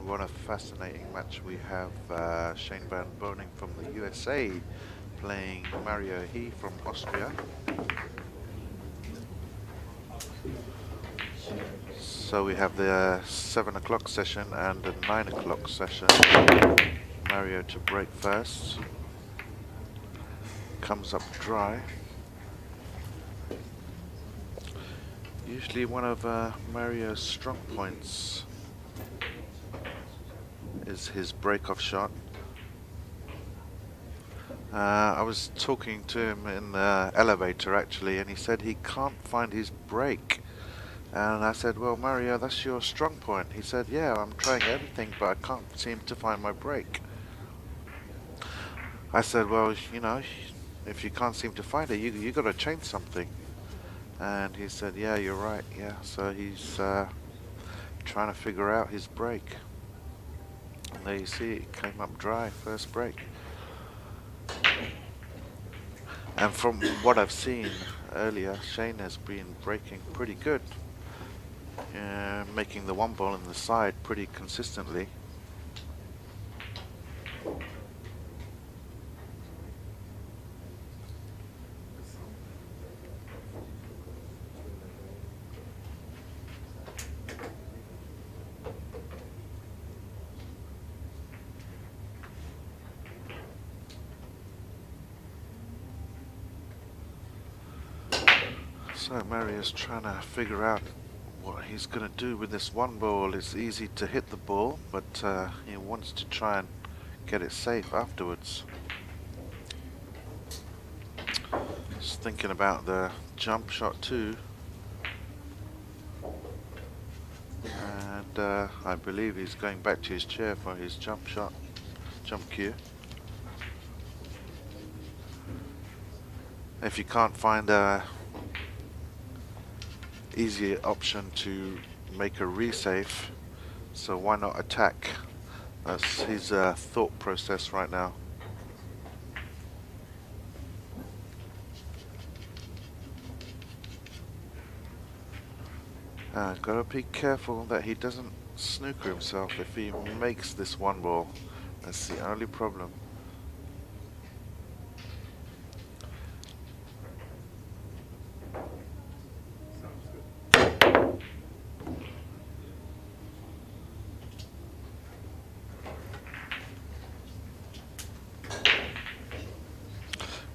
what a fascinating match we have. Shane Van Boening from the USA playing Mario He from Austria. So we have the 7 o'clock session and the 9 o'clock session. Mario to break first. Comes up dry. Usually one of Mario's strong points is his break-off shot. I was talking to him in the elevator actually, and he said he can't find his break. And I said, well, Mario, that's your strong point. He said, yeah, I'm trying everything, but I can't seem to find my break. I said, well, you know, if you can't seem to find it, you got to change something. And he said, yeah, you're right, yeah. So he's trying to figure out his break. And there you see, it came up dry, first break. And from what I've seen earlier, Shane has been breaking pretty good. Making the one ball in the side pretty consistently. So Mario's trying to figure out what he's going to do with this one ball. It's easy to hit the ball, but he wants to try and get it safe afterwards. Just thinking about the jump shot too. And I believe he's going back to his chair for his jump shot, jump cue. If you can't find a easier option to make a resave, so why not attack? That's his thought process right now. Gotta be careful that he doesn't snooker himself if he makes this one ball. That's the only problem.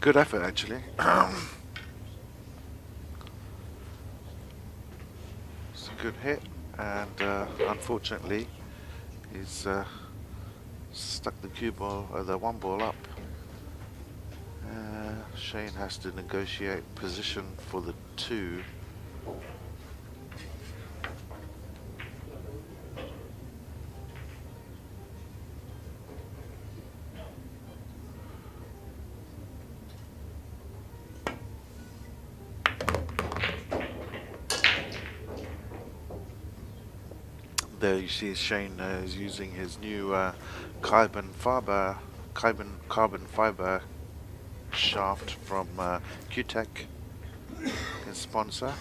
Good effort, actually. It's a good hit, and unfortunately, he's stuck the cue ball, the one ball up. Shane has to negotiate position for the two. There you see Shane is using his new carbon fiber shaft from Q-Tech, his sponsor,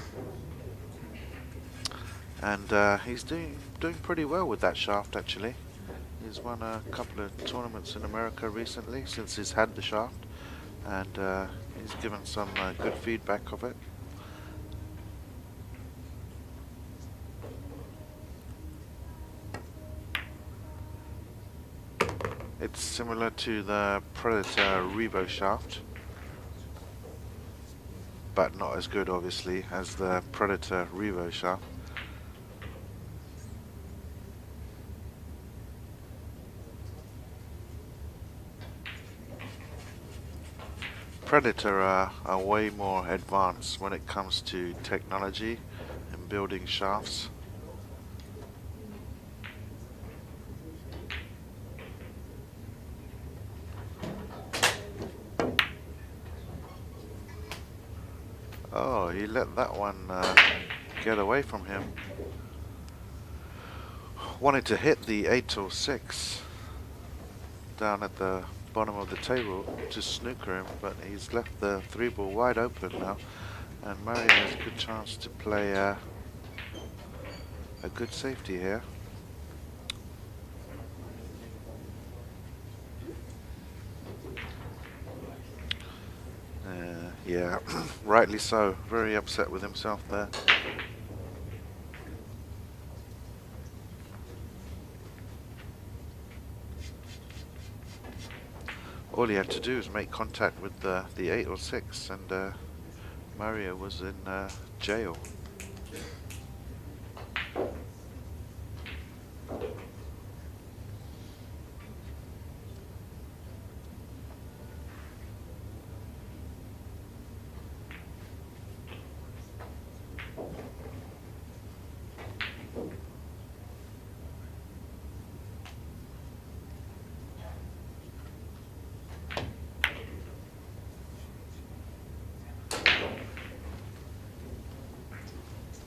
and he's doing pretty well with that shaft actually. He's won a couple of tournaments in America recently since he's had the shaft, and he's given some good feedback of it. It's similar to the Predator Revo shaft, but not as good obviously as the Predator Revo shaft. Predator are way more advanced when it comes to technology and building shafts. Oh, he let that one get away from him. Wanted to hit the 8 or 6 down at the bottom of the table to snooker him, but he's left the 3 ball wide open now, and Mario has a good chance to play a good safety here. Yeah, rightly so. Very upset with himself there. All he had to do was make contact with the 8 or 6, and Mario was in jail.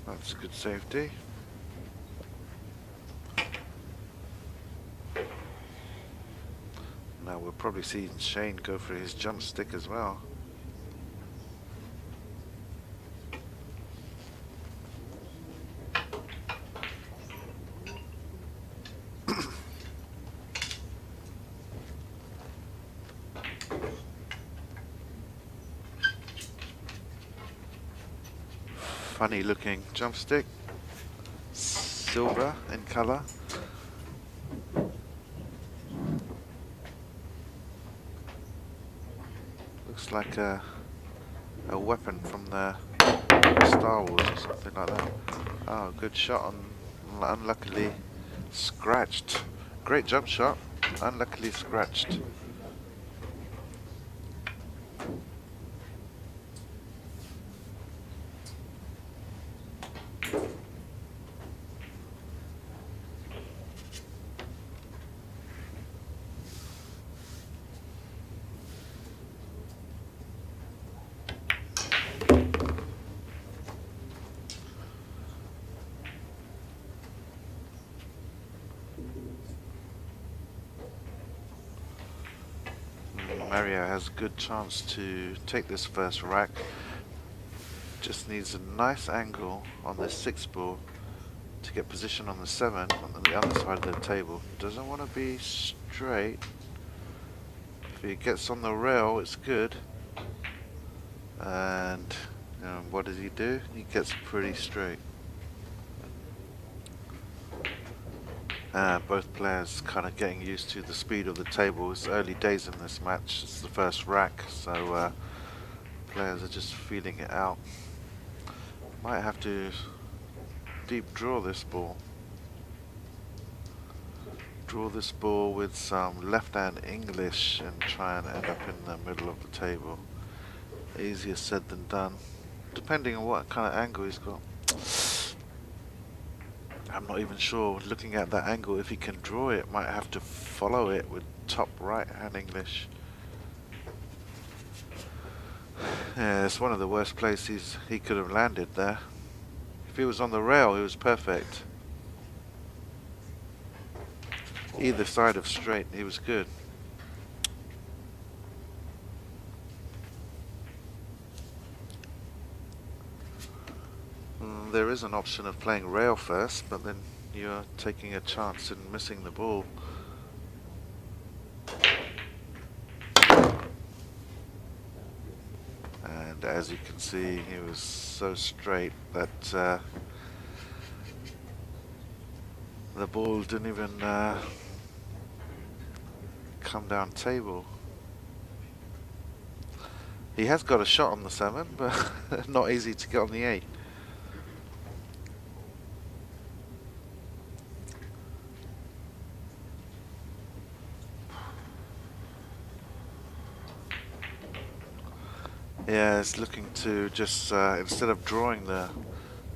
That's good safety. Now we'll probably see Shane go for his jump stick as well. Funny looking jump stick, silver in color. Looks like a weapon from the Star Wars or something like that. Oh, good shot on, unluckily scratched. Great jump shot, unluckily scratched. Mario has a good chance to take this first rack. Just needs a nice angle on the 6 ball to get position on the 7 on the other side of the table. Doesn't want to be straight. If he gets on the rail, it's good. And what does he do? He gets pretty straight. Both players kind of getting used to the speed of the table. It's early days in this match. It's the first rack, so players are just feeling it out. Might have to deep draw this ball. Draw this ball with some left-hand English and try and end up in the middle of the table. Easier said than done, depending on what kind of angle he's got. I'm not even sure, looking at that angle, if he can draw it, might have to follow it with top right-hand English. Yeah, it's one of the worst places he could have landed there. If he was on the rail, he was perfect. Either side of straight, he was good. There is an option of playing rail first, but then you're taking a chance in missing the ball. And as you can see, he was so straight that the ball didn't even come down table. He has got a shot on the 7, but not easy to get on the 8. Yeah, it's looking to just, instead of drawing the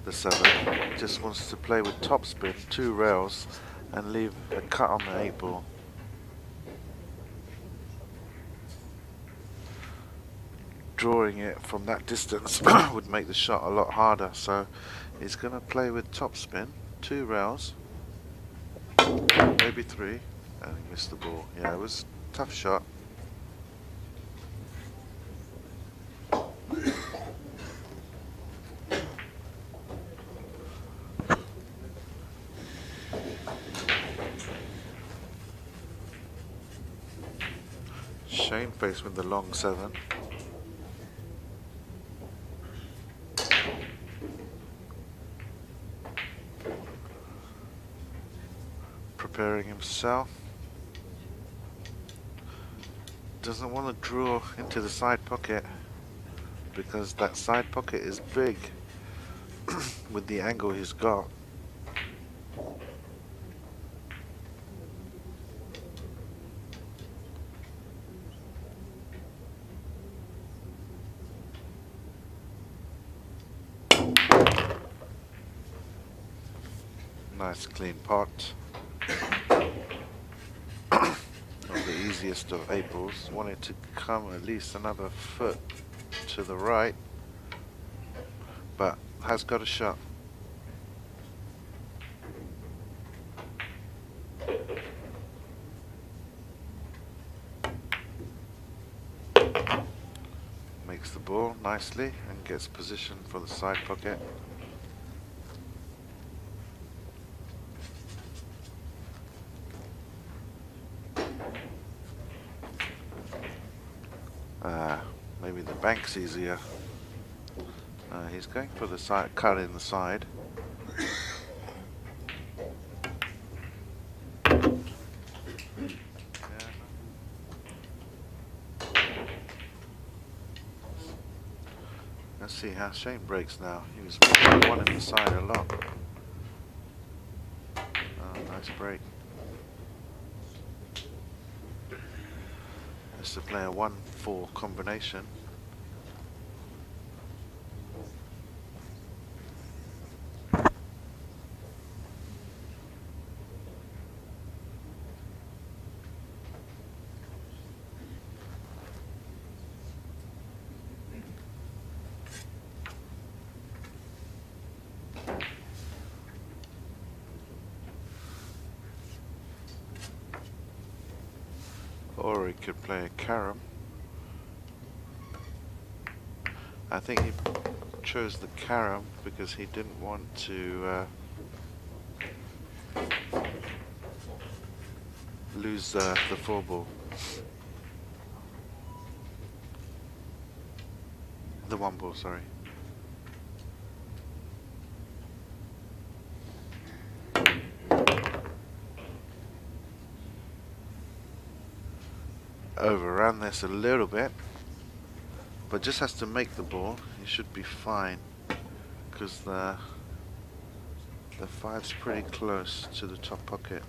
7, just wants to play with topspin, 2 rails, and leave a cut on the 8 ball. Drawing it from that distance would make the shot a lot harder, so he's going to play with topspin, 2 rails, maybe 3, and he missed the ball. Yeah, it was a tough shot. Shane faced with the long 7. preparing himself. Doesn't want to draw into the side pocket because that side pocket is big with the angle he's got. Nice clean pot. Not the easiest of 8-balls. Wanted to come at least another foot to the right, but has got a shot. Makes the ball nicely and gets position for the side pocket. Maybe the bank's easier. He's going for the side, cut in the side. Let's see how Shane breaks now. He was one in the side a lot. Oh, nice break. It's to play a 1-4 combination. Or he could play a carom. I think he chose the carom because he didn't want to lose the 4-ball. The 1-ball, sorry. Overran this a little bit, but just has to make the ball. He should be fine because the 5's pretty close to the top pocket.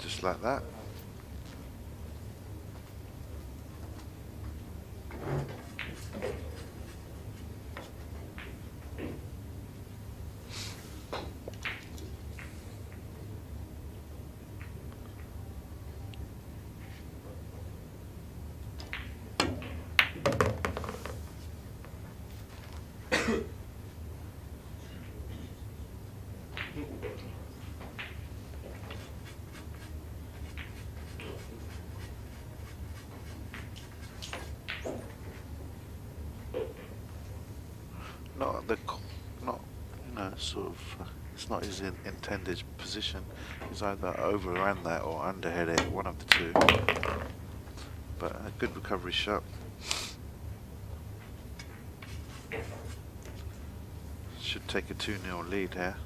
Just like that. Not sort of. It's not his intended position. He's either overran that or underhit it, one of the two. But a good recovery shot. Should take a 2-0 lead here.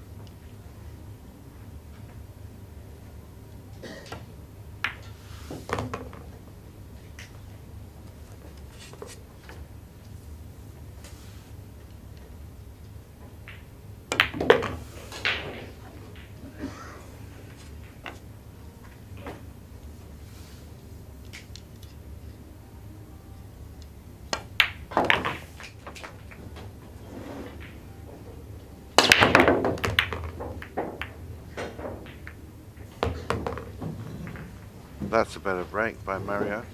That's a better break by Mario.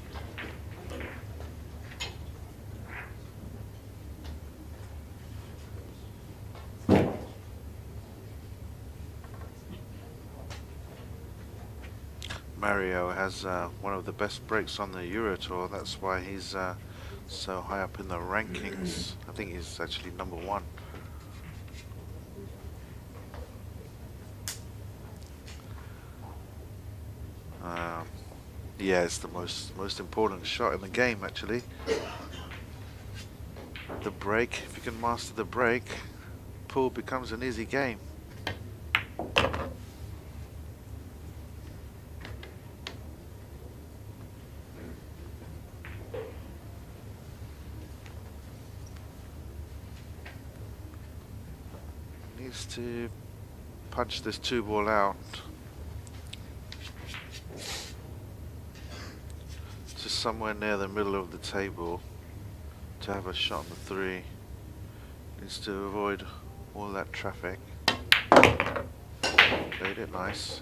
Mario has one of the best breaks on the Eurotour. That's why he's so high up in the rankings. I think he's actually number 1. Yeah, it's the most important shot in the game actually. The break, if you can master the break, pool becomes an easy game. Needs to punch this 2-ball out to somewhere near the middle of the table to have a shot on the 3. Needs to avoid all that traffic. Played it nice.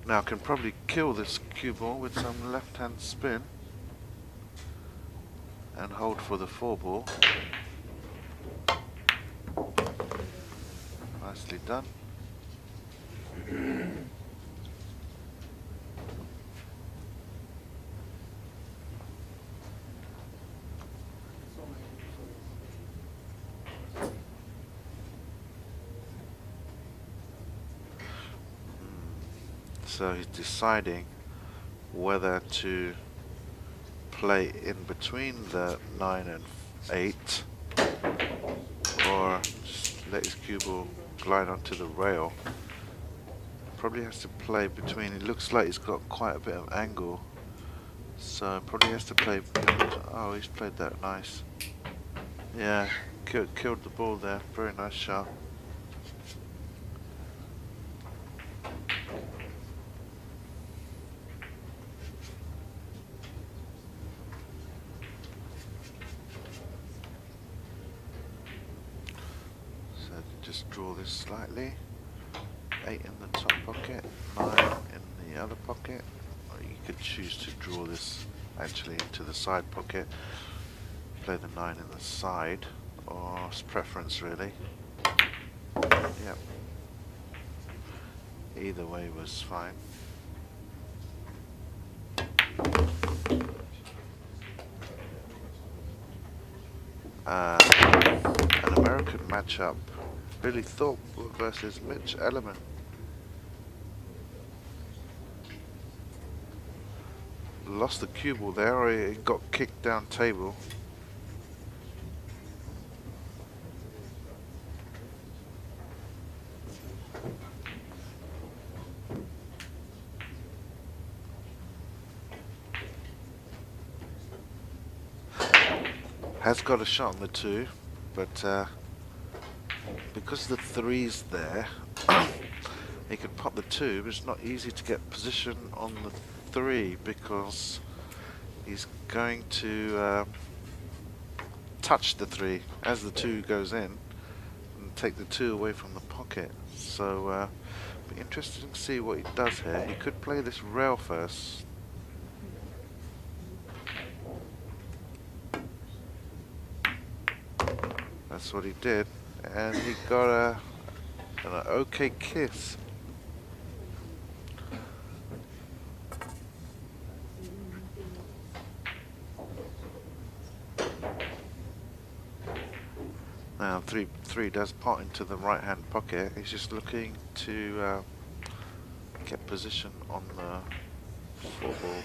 Now I can probably kill this cue ball with some left-hand spin and hold for the 4-ball. Nicely done. So he's deciding whether to play in between the 9 and 8 or just let his cue ball glide onto the rail. Probably has to play between. It looks like he's got quite a bit of angle, so probably has to play. Oh, he's played that nice. Yeah, killed the ball there. Very nice shot. Just draw this slightly. 8 in the top pocket, 9 in the other pocket. Or you could choose to draw this actually into the side pocket. Play the 9 in the side, or it's preference really. Yep. Either way was fine. An American matchup. Billy Thorpe versus Mitch Ellerman. Lost the cue ball there, or he got kicked down table. Has got a shot on the 2, but because the 3's there, he could pop the 2, but it's not easy to get position on the 3 because he's going to touch the 3 as the 2 goes in and take the 2 away from the pocket. So be interesting to see what he does here. He could play this rail first. That's what he did, and he got an okay kiss. Now 3 does pot into the right hand pocket. He's just looking to get position on the 4-ball.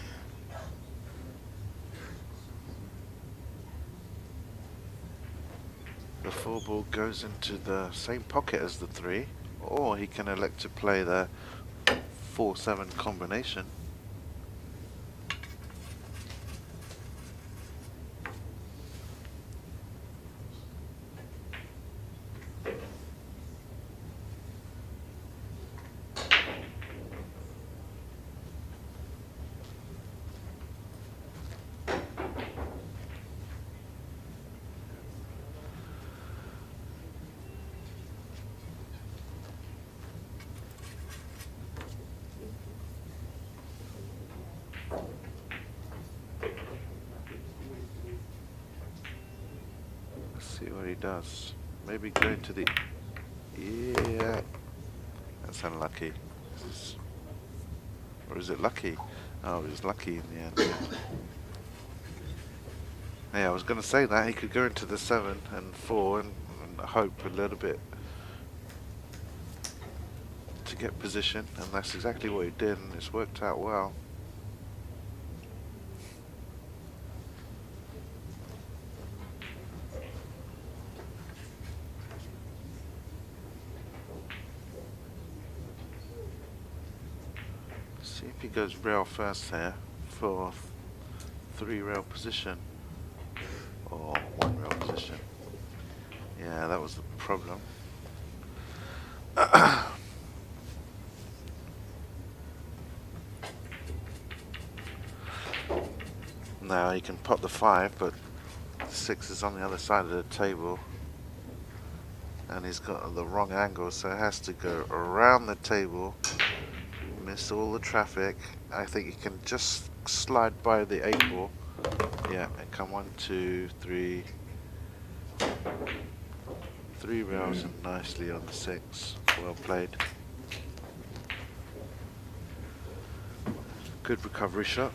The 4-ball goes into the same pocket as the 3, or he can elect to play the 4-7 combination. See what he does. Maybe go into the... Yeah. That's unlucky. Or is it lucky? Oh, it was lucky in the end. Yeah, I was going to say that. He could go into the 7 and 4 and hope a little bit to get position. And that's exactly what he did, and it's worked out well. See if he goes rail first here for 3 rail position or 1 rail position. Yeah, that was the problem. Now he can pot the 5, but the 6 is on the other side of the table and he's got the wrong angle, so it has to go around the table, miss all the traffic. I think he can just slide by the 8 ball. Yeah, and come 1, 2, 3. 3 rails and nicely on the 6. Well played. Good recovery shot.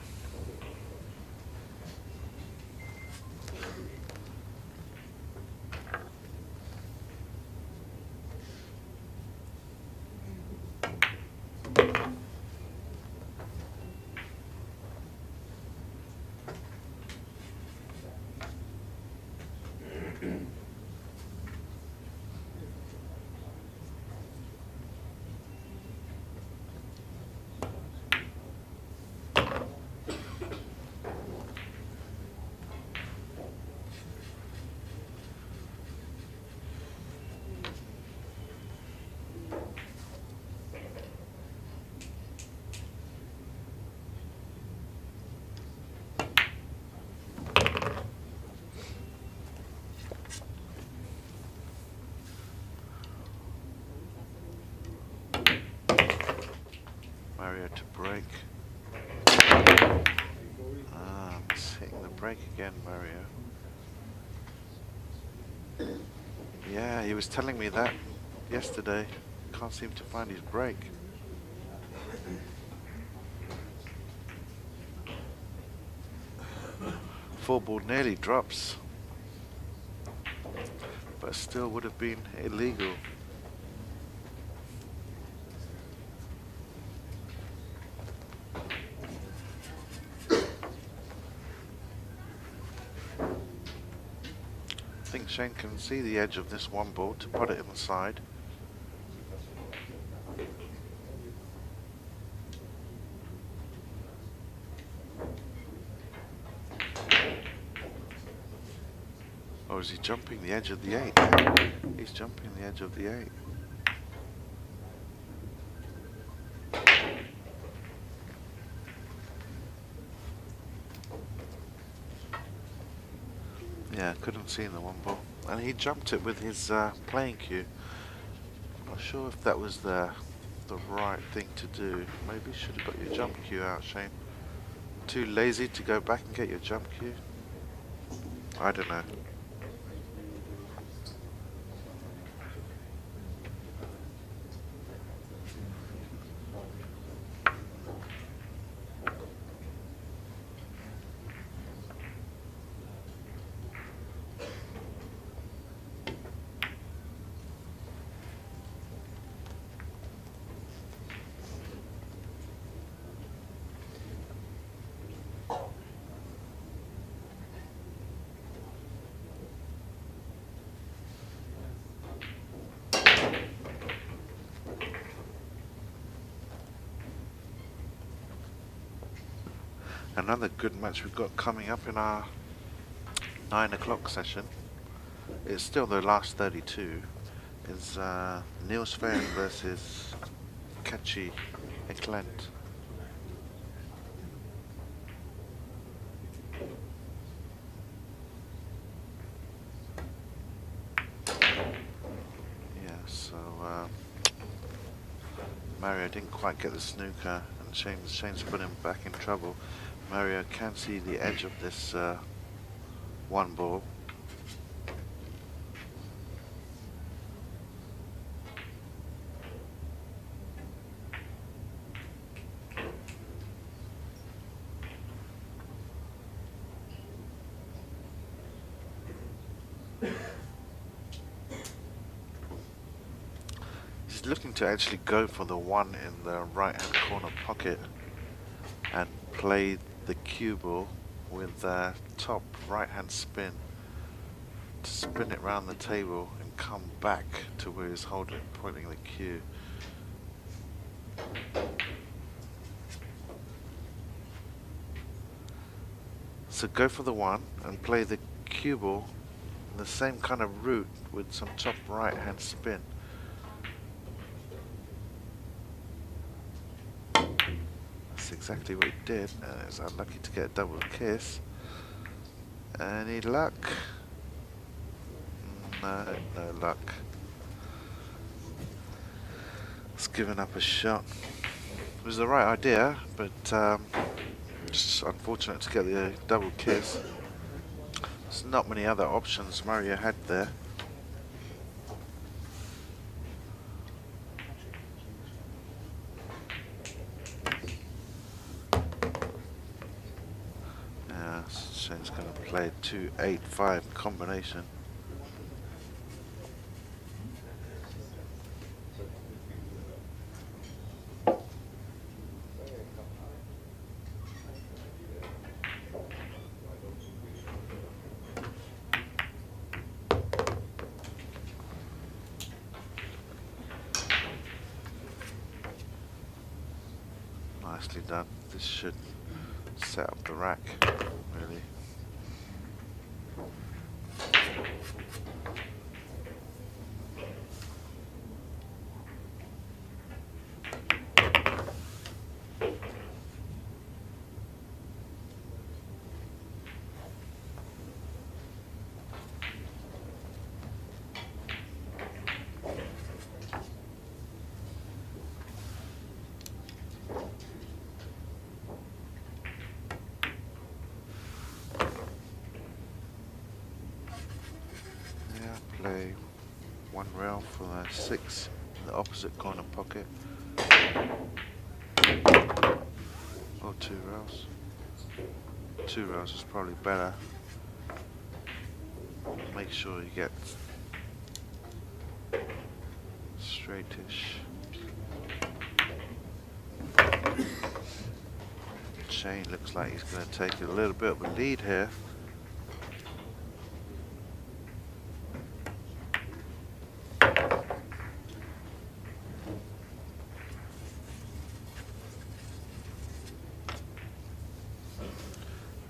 Mario to break. It's hitting the break again, Mario. Yeah, he was telling me that yesterday. Can't seem to find his break. Four ball nearly drops, but still would have been illegal. I think Shane can see the edge of this 1 ball to put it inside. Or is he jumping the edge of the 8? He's jumping the edge of the 8. Yeah, couldn't see in the 1 ball. And he jumped it with his playing cue. Not sure if that was the right thing to do. Maybe you should have got your jump cue out, Shane. Too lazy to go back and get your jump cue? I don't know. Another good match we've got coming up in our 9 o'clock session. It's still the last 32. Is Niels Svein versus Kachi Eklent. Yeah, so Mario didn't quite get the snooker, and Shane's put him back in trouble. Mario can see the edge of this 1 ball. He's looking to actually go for the one in the right hand corner pocket and play the cue ball with the top right hand spin to spin it round the table and come back to where he's pointing the cue. So go for the one and play the cue ball in the same kind of route with some top right hand spin. That's exactly what he did, and he was unlucky to get a double kiss. Any luck? No, no luck. He's given up a shot. It was the right idea, but just unfortunate to get the double kiss. There's not many other options Mario had there. Yeah, Shane's going to play 2-8-5 combination. Nicely done. This should set up the rack, really. Play one rail for the 6 in the opposite corner pocket, or 2 rails. 2 rails is probably better. Make sure you get straightish. Shane looks like he's going to take a little bit of a lead here.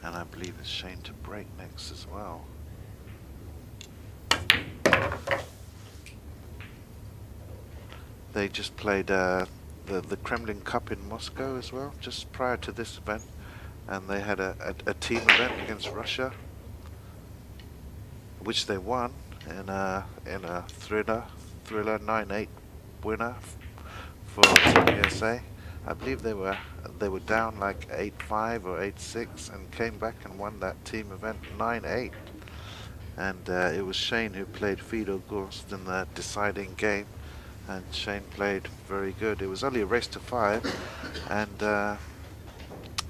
And I believe it's Shane to break next as well. They just played the Kremlin Cup in Moscow as well, just prior to this event, and they had a team event against Russia, which they won in a thriller 9-8 winner for Team USA. I believe they were down like 8-5 or 8-6 and came back and won that team event 9-8. And it was Shane who played Fedor Gorst in the deciding game, and Shane played very good. It was only a race to 5, and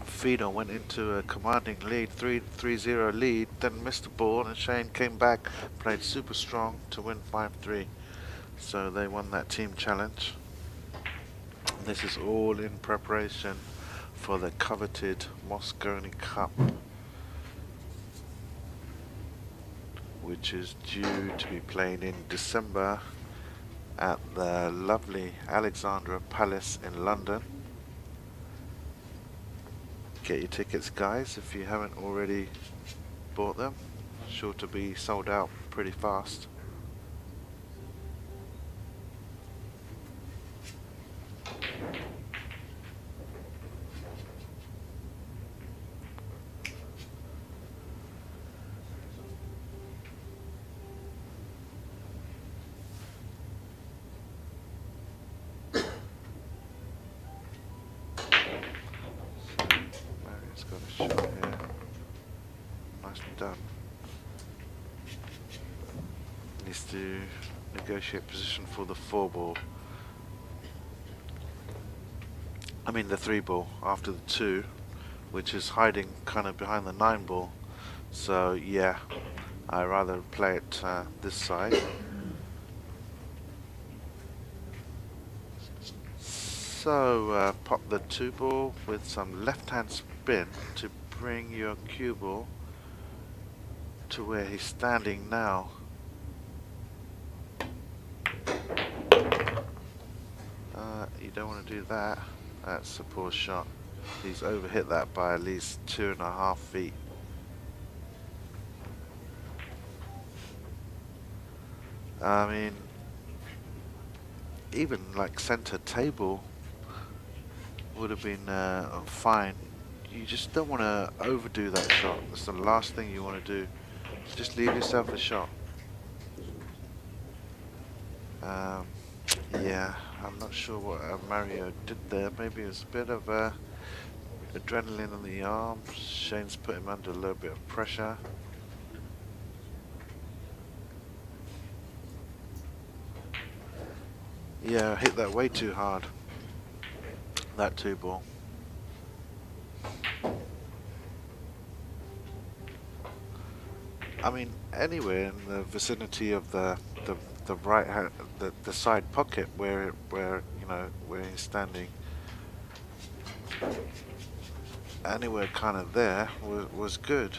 Fedor went into a commanding lead, 3-0 lead, then missed the ball, and Shane came back, played super strong to win 5-3. So they won that team challenge. This is all in preparation for the coveted Moscone Cup, which is due to be played in December at the lovely Alexandra Palace in London. Get your tickets, guys, if you haven't already bought them. Sure to be sold out pretty fast. Got a shot here. Nicely done. Needs to negotiate position for the 4 ball. I mean the 3 ball after the 2, which is hiding kind of behind the 9 ball. So yeah, I rather play it this side. So pop the 2 ball with some left hand spin to bring your cue ball to where he's standing now. You don't want to do that. That's a poor shot. He's overhit that by at least 2.5 feet. I mean, even like center table would have been fine. You just don't want to overdo that shot. That's the last thing you want to do. Just leave yourself a shot. Yeah, I'm not sure what Mario did there. Maybe it was a bit of adrenaline on the arm. Shane's put him under a little bit of pressure. Yeah, I hit that way too hard. That 2 ball. I mean, anywhere in the vicinity of the right hand, the side pocket where you know where he's standing. Anywhere kind of there was good.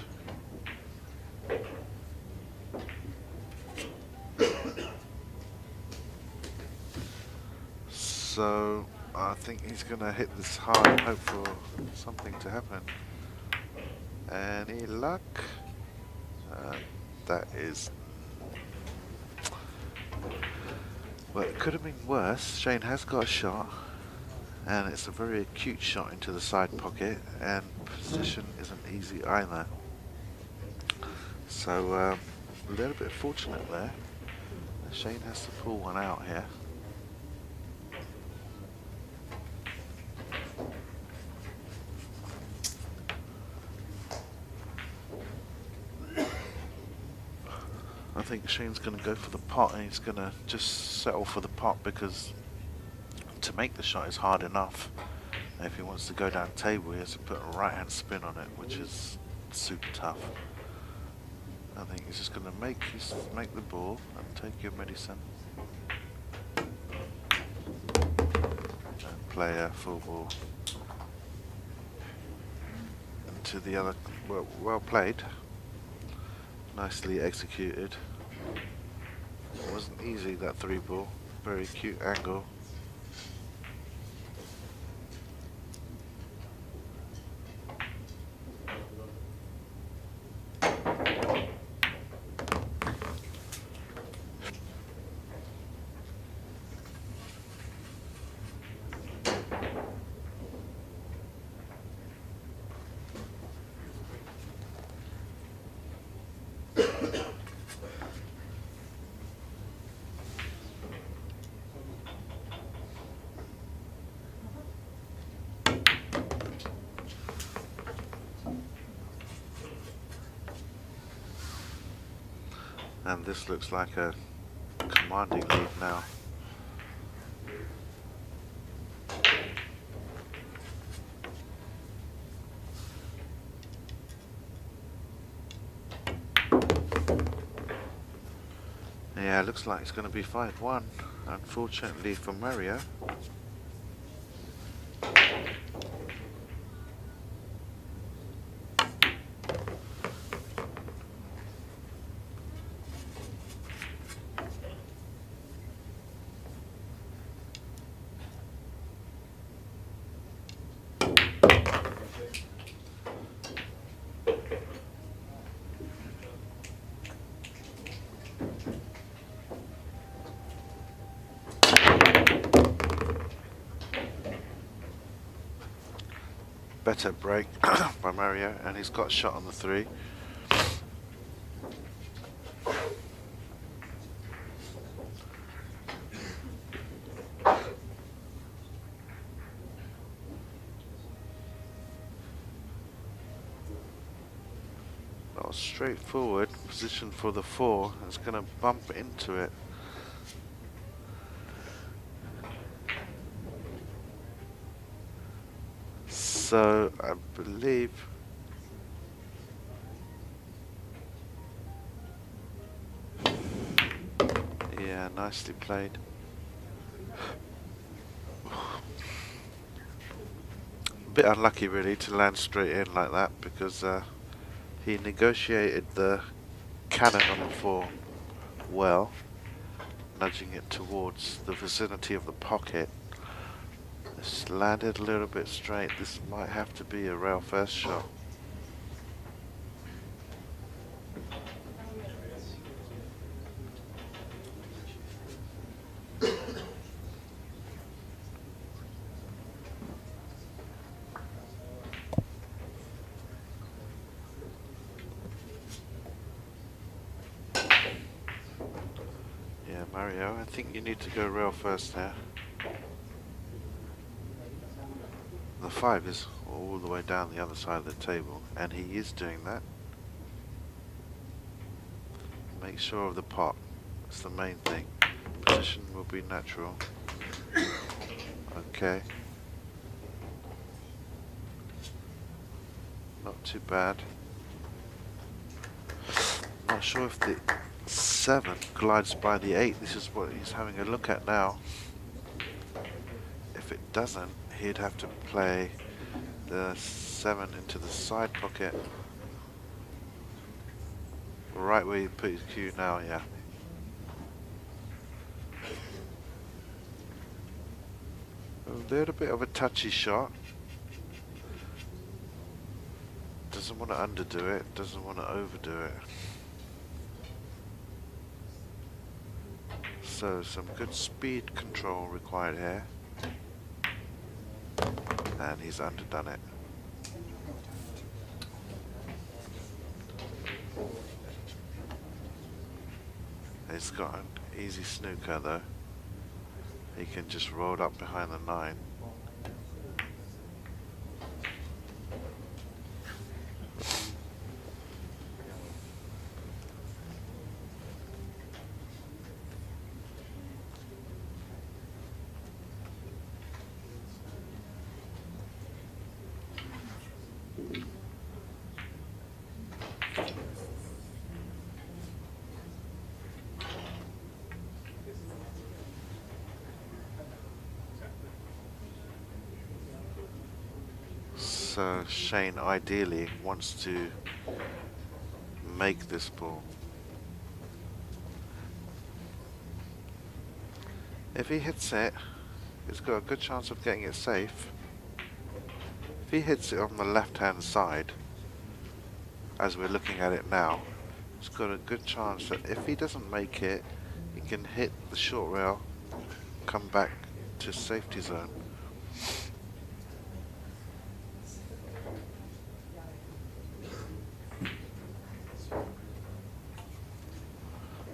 So I think he's gonna hit this hard and hope for something to happen. Any luck? That is... Well, it could have been worse. Shane has got a shot, and it's a very acute shot into the side pocket, and position isn't easy either. So a little bit fortunate there. Shane has to pull one out here. I think Shane's going to go for the pot, and he's going to just settle for the pot because to make the shot is hard enough. And if he wants to go down table, he has to put a right hand spin on it, which is super tough. I think he's just going to make the ball and take your medicine and play a full ball into the other. Well played. Nicely executed. It wasn't easy, that 3-ball. Very cute angle. And this looks like a commanding lead now. Yeah, it looks like it's going to be 5-1, unfortunately for Mario. Better break by Mario, and he's got a shot on the 3. Well, straightforward position for the 4. It's going to bump into it. So I believe yeah, nicely played. bit unlucky really to land straight in like that, because he negotiated the cannon on the 4 well, nudging it towards the vicinity of the pocket. This landed a little bit straight. This might have to be a rail first shot. Yeah, Mario, I think you need to go rail first there. The 5 is all the way down the other side of the table, and he is doing that. Make sure of the pot. That's the main thing. Position will be natural. Okay. Not too bad. Not sure if the 7 glides by the 8. This is what he's having a look at now. If it doesn't, he'd have to play the 7 into the side pocket. Right where you put his cue now, yeah. A little bit of a touchy shot. Doesn't want to underdo it, doesn't want to overdo it. So some good speed control required here. And he's underdone it. He's got an easy snooker though. He can just roll up behind the 9. So Shane ideally wants to make this ball. If he hits it, he's got a good chance of getting it safe. If he hits it on the left hand side, as we're looking at it now, he's got a good chance that if he doesn't make it, he can hit the short rail, come back to safety zone.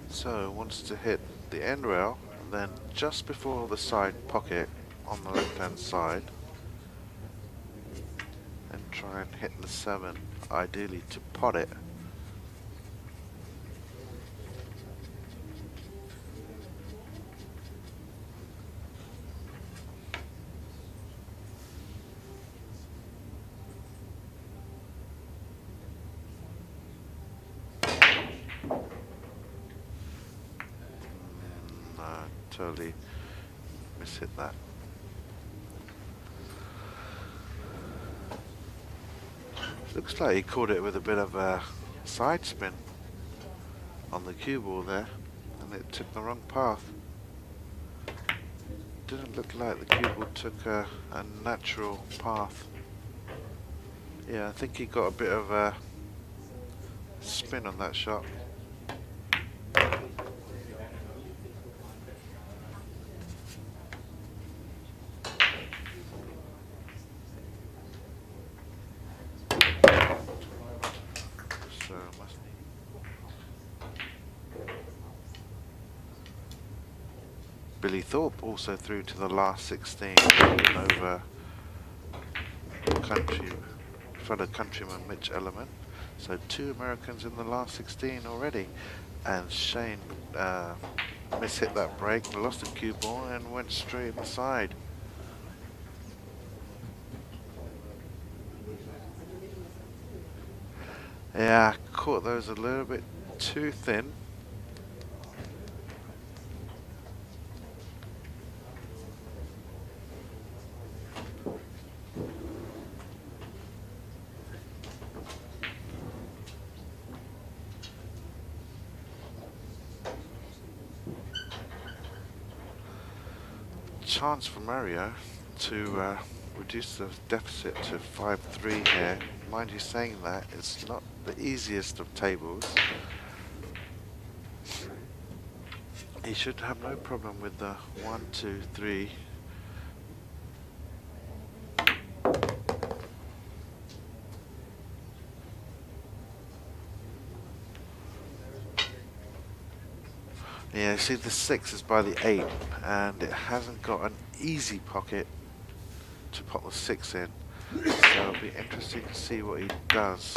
So wants to hit the end rail, and then just before the side pocket on the left hand side, and try and hit the 7, ideally to pot it. Totally mishit that. Looks like he caught it with a bit of a side spin on the cue ball there, and it took the wrong path. Didn't look like the cue ball took a natural path. Yeah, I think he got a bit of a spin on that shot. Billy Thorpe also through to the last 16 over fellow countryman Mitch Ellerman. So 2 Americans in the last 16 already. And Shane mishit that break, lost the cue ball and went straight inside. Yeah, caught those a little bit too thin. chance for Mario to reduce the deficit to 5-3 here. Mind you, saying that, it's not the easiest of tables. He should have no problem with the 1, 2, 3. Yeah, see the 6 is by the 8, and it hasn't got an easy pocket to pop the 6 in. So it'll be interesting to see what he does.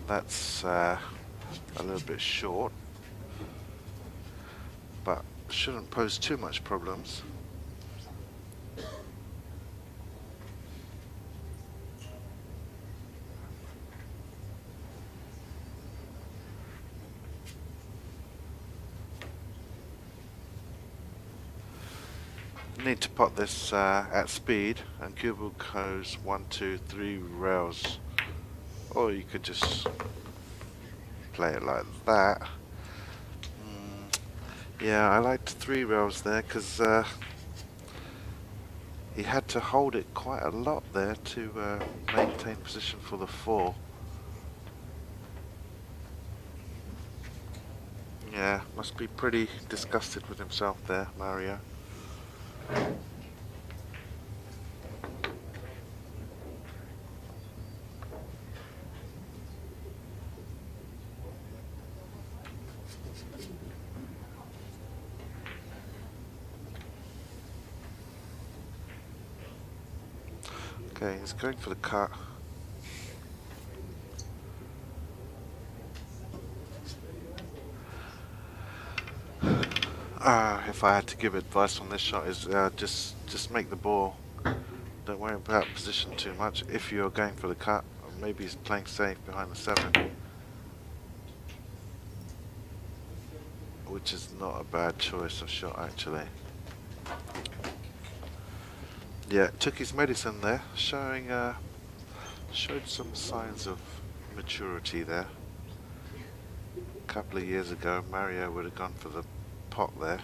That's a little bit short, but shouldn't pose too much problems. Need to pot this at speed, and Gubel goes 1, 2, 3 rails, or you could just play it like that. Yeah, I liked 3 rails there because he had to hold it quite a lot there to maintain position for the 4. Yeah, must be pretty disgusted with himself there, Mario. Okay, he's going for the cut. If I had to give advice on this shot is just make the ball. Don't worry about position too much if you're going for the cut. Or maybe he's playing safe behind the 7. Which is not a bad choice of shot actually. Yeah, took his medicine there, showed some signs of maturity there. A couple of years ago, Mario would have gone for the pot there.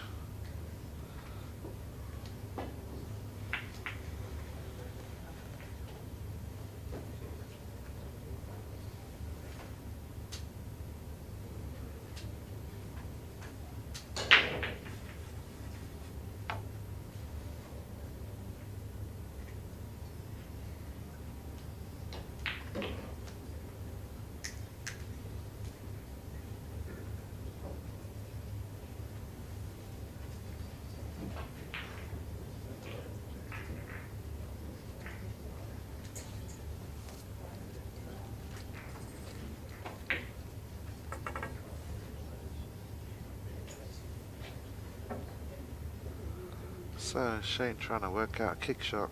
So Shane trying to work out a kick shot.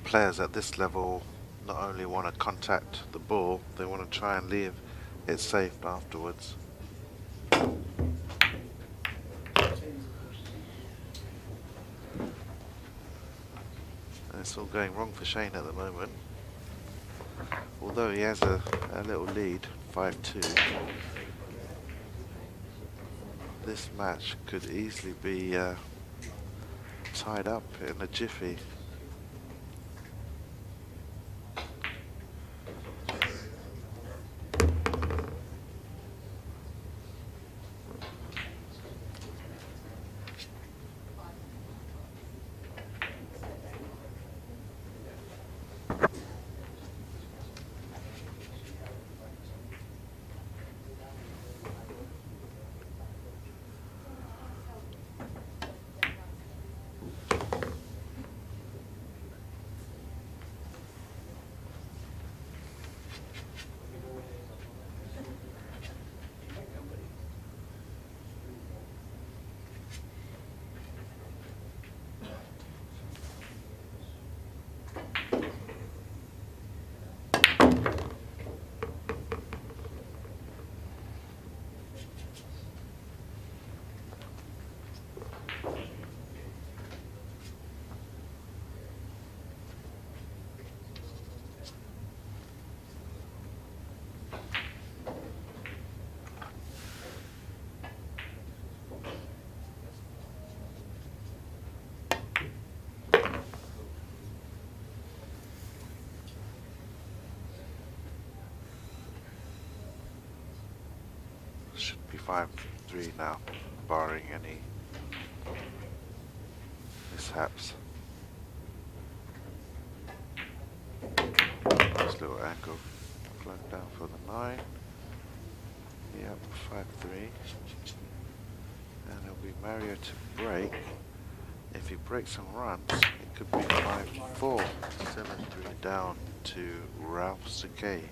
Players at this level not only want to contact the ball, they want to try and leave it safe afterwards. And it's all going wrong for Shane at the moment. Although he has a little lead, 5-2. This match could easily be tied up in a jiffy. should be 5-3 now, barring any mishaps. Nice little angle. Plug down for the 9. Yep, 5-3. And it'll be Mario to break. If he breaks and runs, it could be 5-4. 7-3 down to Ralph Sakei.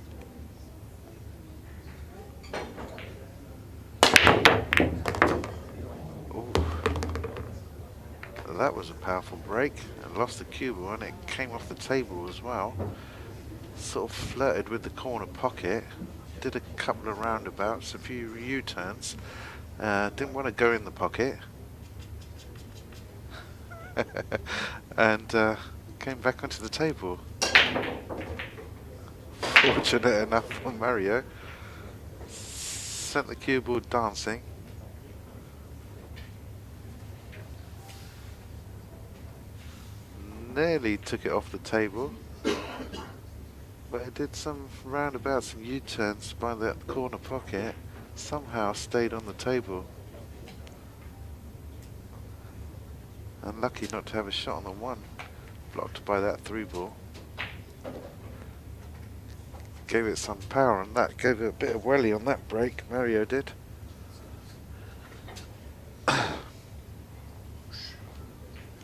That was a powerful break, and lost the cube and it came off the table as well. Sort of flirted with the corner pocket, did a couple of roundabouts, a few U-turns, didn't want to go in the pocket, and came back onto the table. Fortunate enough for Mario, sent the cue ball dancing. Nearly took it off the table, but it did some roundabouts and U-turns by that corner pocket, somehow stayed on the table. Unlucky not to have a shot on the 1, blocked by that 3 ball. Gave it some power on that, gave it a bit of welly on that break, Mario did.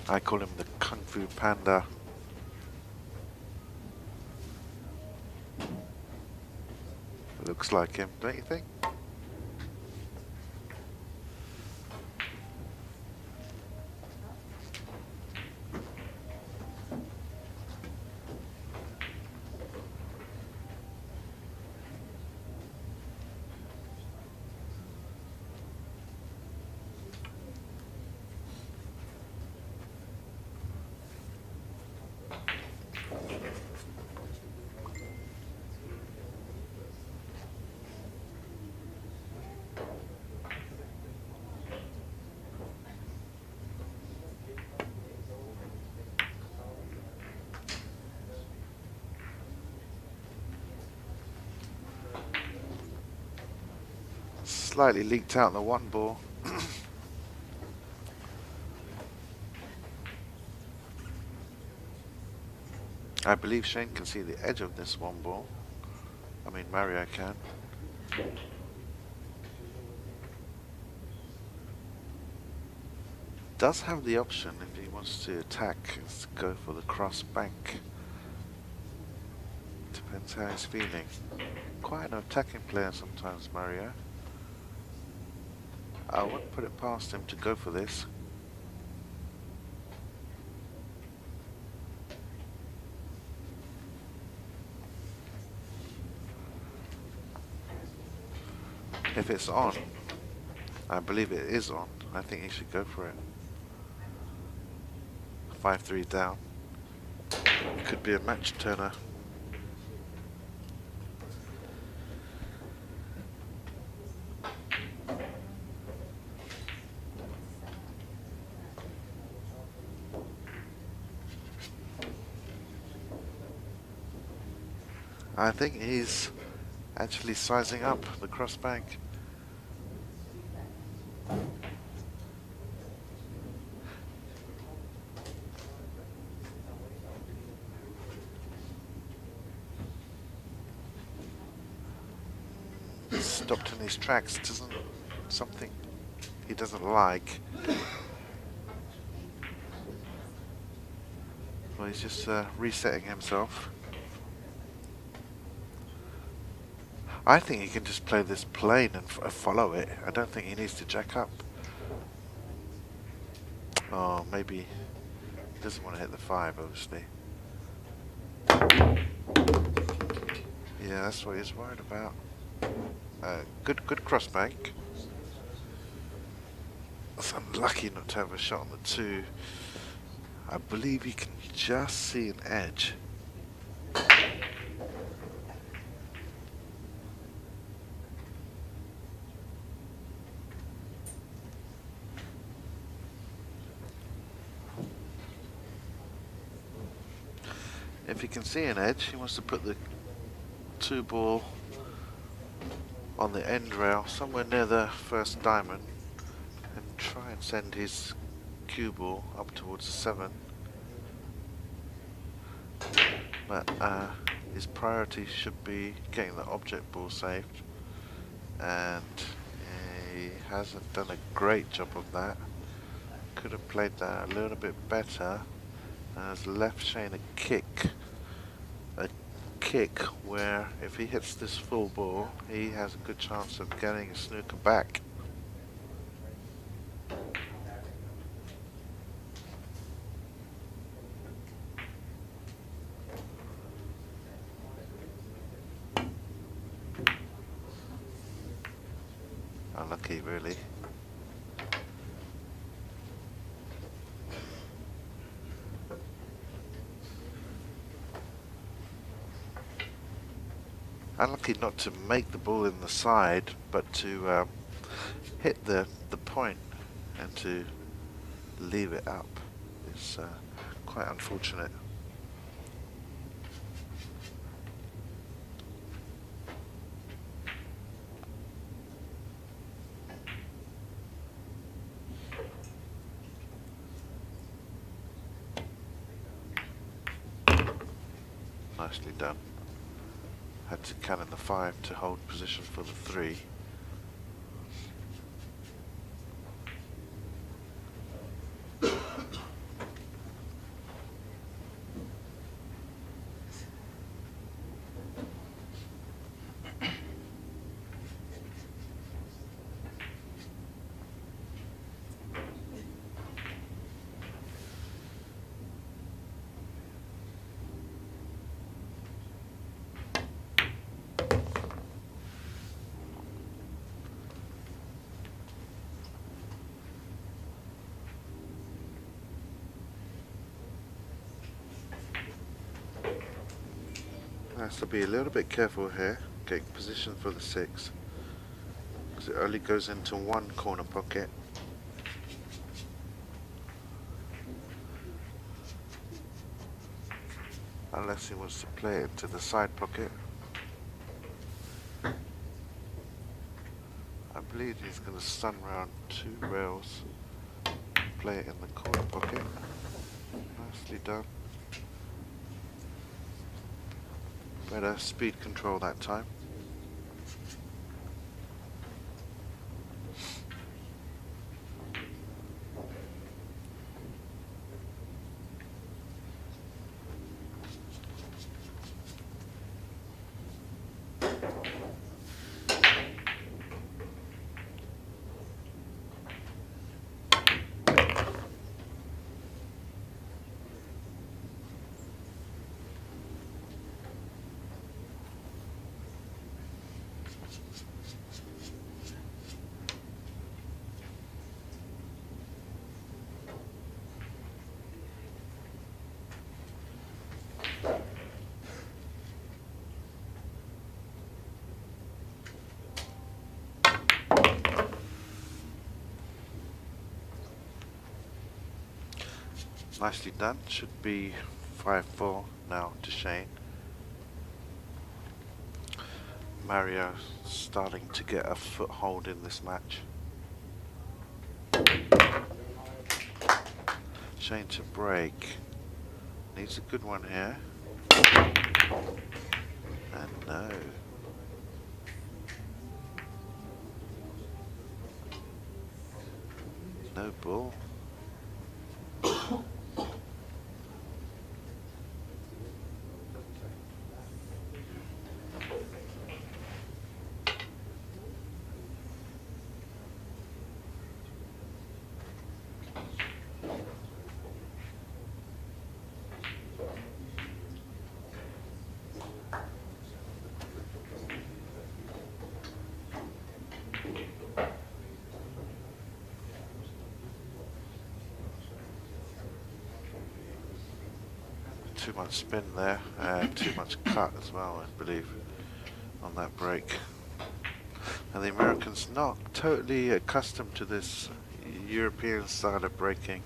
I call him the Kung Fu Panda. Looks like him, don't you think? Slightly leaked out the 1 ball. I believe Shane can see the edge of this 1 ball. I mean, Mario can. Does have the option, if he wants to attack, is to go for the cross bank. Depends how he's feeling. Quite an attacking player sometimes, Mario. I wouldn't put it past him to go for this. If it's on, I believe it is on, I think he should go for it. 5-3 down. Could be a match turner. I think he's actually sizing up the cross bank. Stopped in his tracks, something he doesn't like. Well, he's just resetting himself. I think he can just play this plain and follow it. I don't think he needs to jack up. Oh, maybe he doesn't want to hit the 5, obviously. Yeah, that's what he's worried about. Good cross bank. It's unlucky not to have a shot on the 2. I believe you can just see an edge. If he can see an edge, he wants to put the 2 ball on the end rail, somewhere near the first diamond, and try and send his cue ball up towards the 7. But his priority should be getting the object ball saved, and he hasn't done a great job of that. Could have played that a little bit better. Has left Shane a kick where if he hits this full ball, he has a good chance of getting a snooker back. Unlucky, really. Unlucky not to make the ball in the side, but to hit the point and to leave it up is quite unfortunate. Nicely done. Had to cannon the 5 to hold position for the 3. Has to be a little bit careful here, getting position for the 6, because it only goes into one corner pocket. Unless he wants to play it to the side pocket. I believe he's going to stun round 2 rails, play it in the corner pocket. Nicely done. Better speed control that time. Nicely done. Should be 5-4 now to Shane. Mario starting to get a foothold in this match. Shane to break. Needs a good one here. And no. No ball. Too much spin there, too much cut as well, I believe, on that break. And the Americans not totally accustomed to this European style of breaking.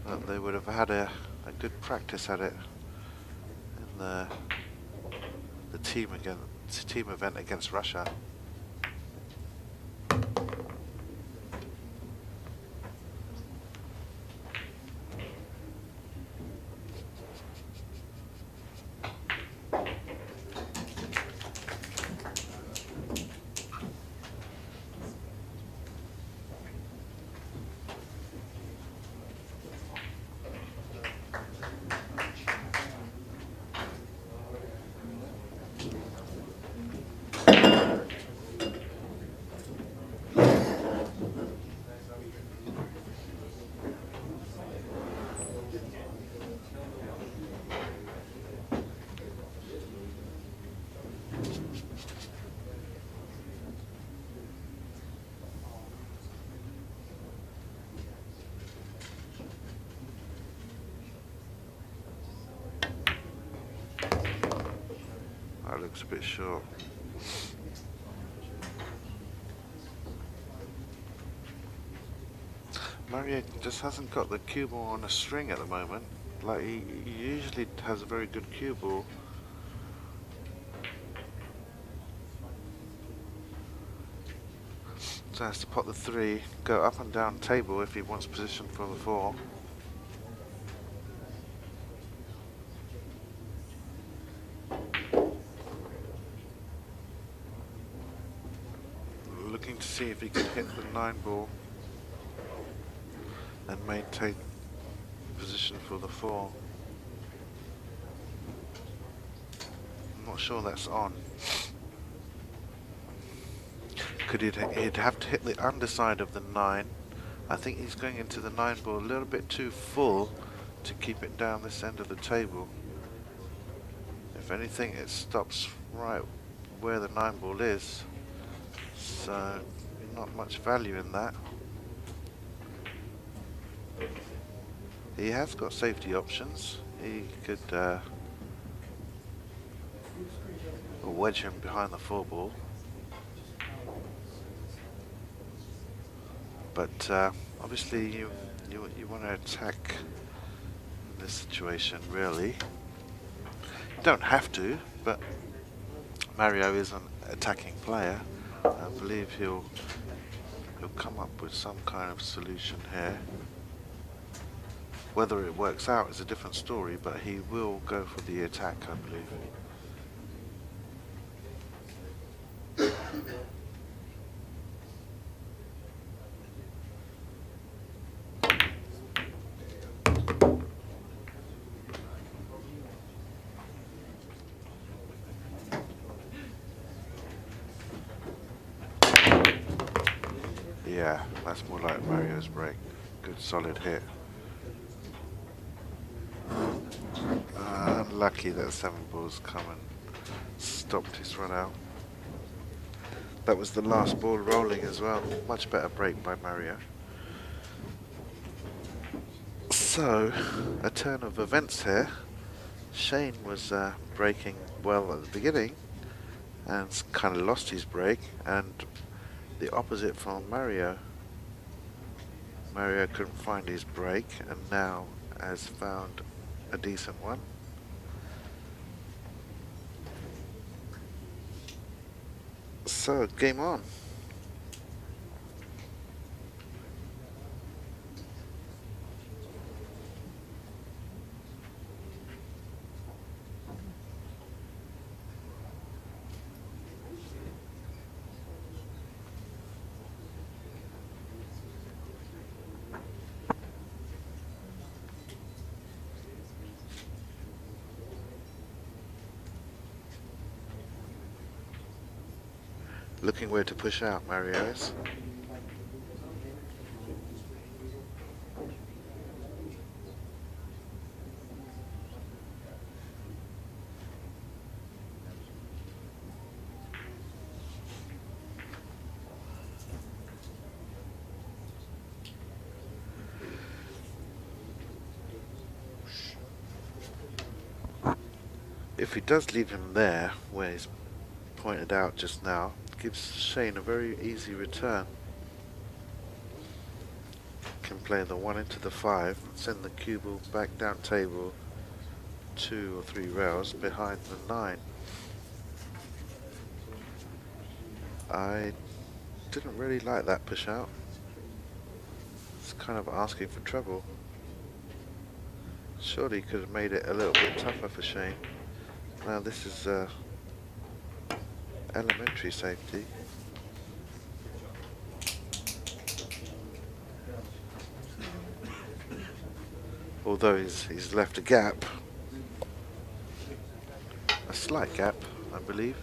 But they would have had a good practice at it in the the team event against Russia. That looks a bit short. Mario just hasn't got the cue ball on a string at the moment. Like he usually has a very good cue ball. So has to pot the 3, go up and down table if he wants position for the 4. Looking to see if he can hit the 9 ball and maintain position for the 4. I'm not sure that's on. He'd have to hit the underside of the 9. I think he's going into the 9 ball a little bit too full to keep it down this end of the table. If anything, it stops right where the 9 ball is, so not much value in that. He has got safety options. He could wedge him behind the 4 ball. But obviously you want to attack this situation, really. You don't have to, but Mario is an attacking player. I believe he'll come up with some kind of solution here. Whether it works out is a different story, but he will go for the attack, I believe. Yeah, that's more like Mario's break. Good solid hit. Unlucky that 7 balls come and stopped his run out. That was the last ball rolling as well. Much better break by Mario. So, a turn of events here. Shane was breaking well at the beginning and kind of lost his break, and the opposite from Mario. Mario couldn't find his break and now has found a decent one. So, game on. Looking where to push out, Mario is. If he does leave him there, where he's pointed out just now, gives Shane a very easy return. Can play the 1 into the 5, send the cue ball back down table 2 or 3 rails behind the 9. I didn't really like that push out. It's kind of asking for trouble. Surely could have made it a little bit tougher for Shane. Now this is elementary safety. Although he's left a gap. A slight gap, I believe.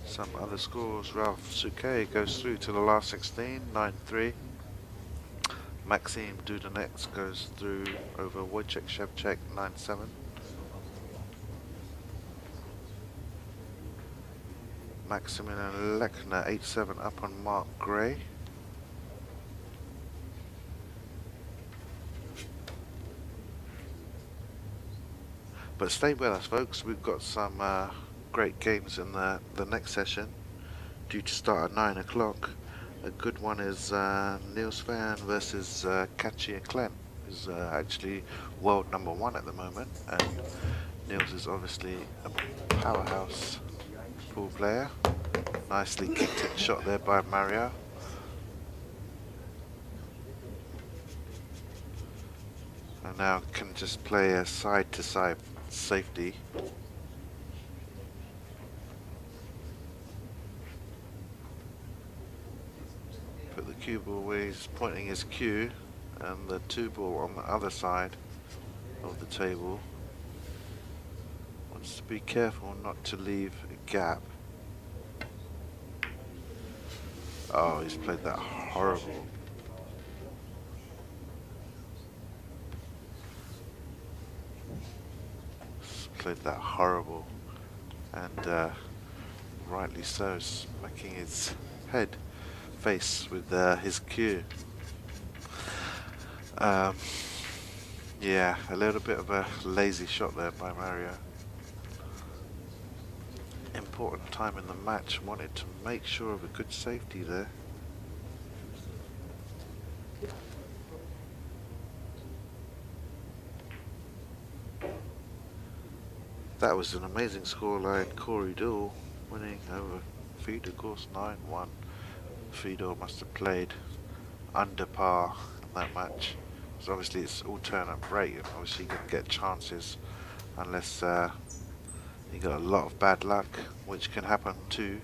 Some other scores. Ralph Souquet goes through to the last 16, 9-3. Maxime Dudanex goes through over Wojciech Szewczak, 9-7. Maximilian Lechner, 8-7 up on Mark Gray. But stay with us, folks. We've got some great games in the next session, due to start at 9 o'clock. A good one is Niels Van versus Kachi Klent, who's actually world #1 at the moment, and Niels is obviously a powerhouse pool player. Nicely kicked in shot there by Mario. And now can just play a side-to-side safety. Put the cue ball where he's pointing his cue, and the 2 ball on the other side of the table. Wants to be careful not to leave a gap. Oh, he's played that horrible. He's played that horrible, and rightly so, smacking his head face with his cue. Yeah, a little bit of a lazy shot there by Mario. Important time in the match, wanted to make sure of a good safety there. That was an amazing scoreline. Corey Dool winning over Fedor, of course, 9-1. Fedor must have played under par in that match. So obviously it's alternate break, and obviously you can get chances unless you got a lot of bad luck, which can happen too.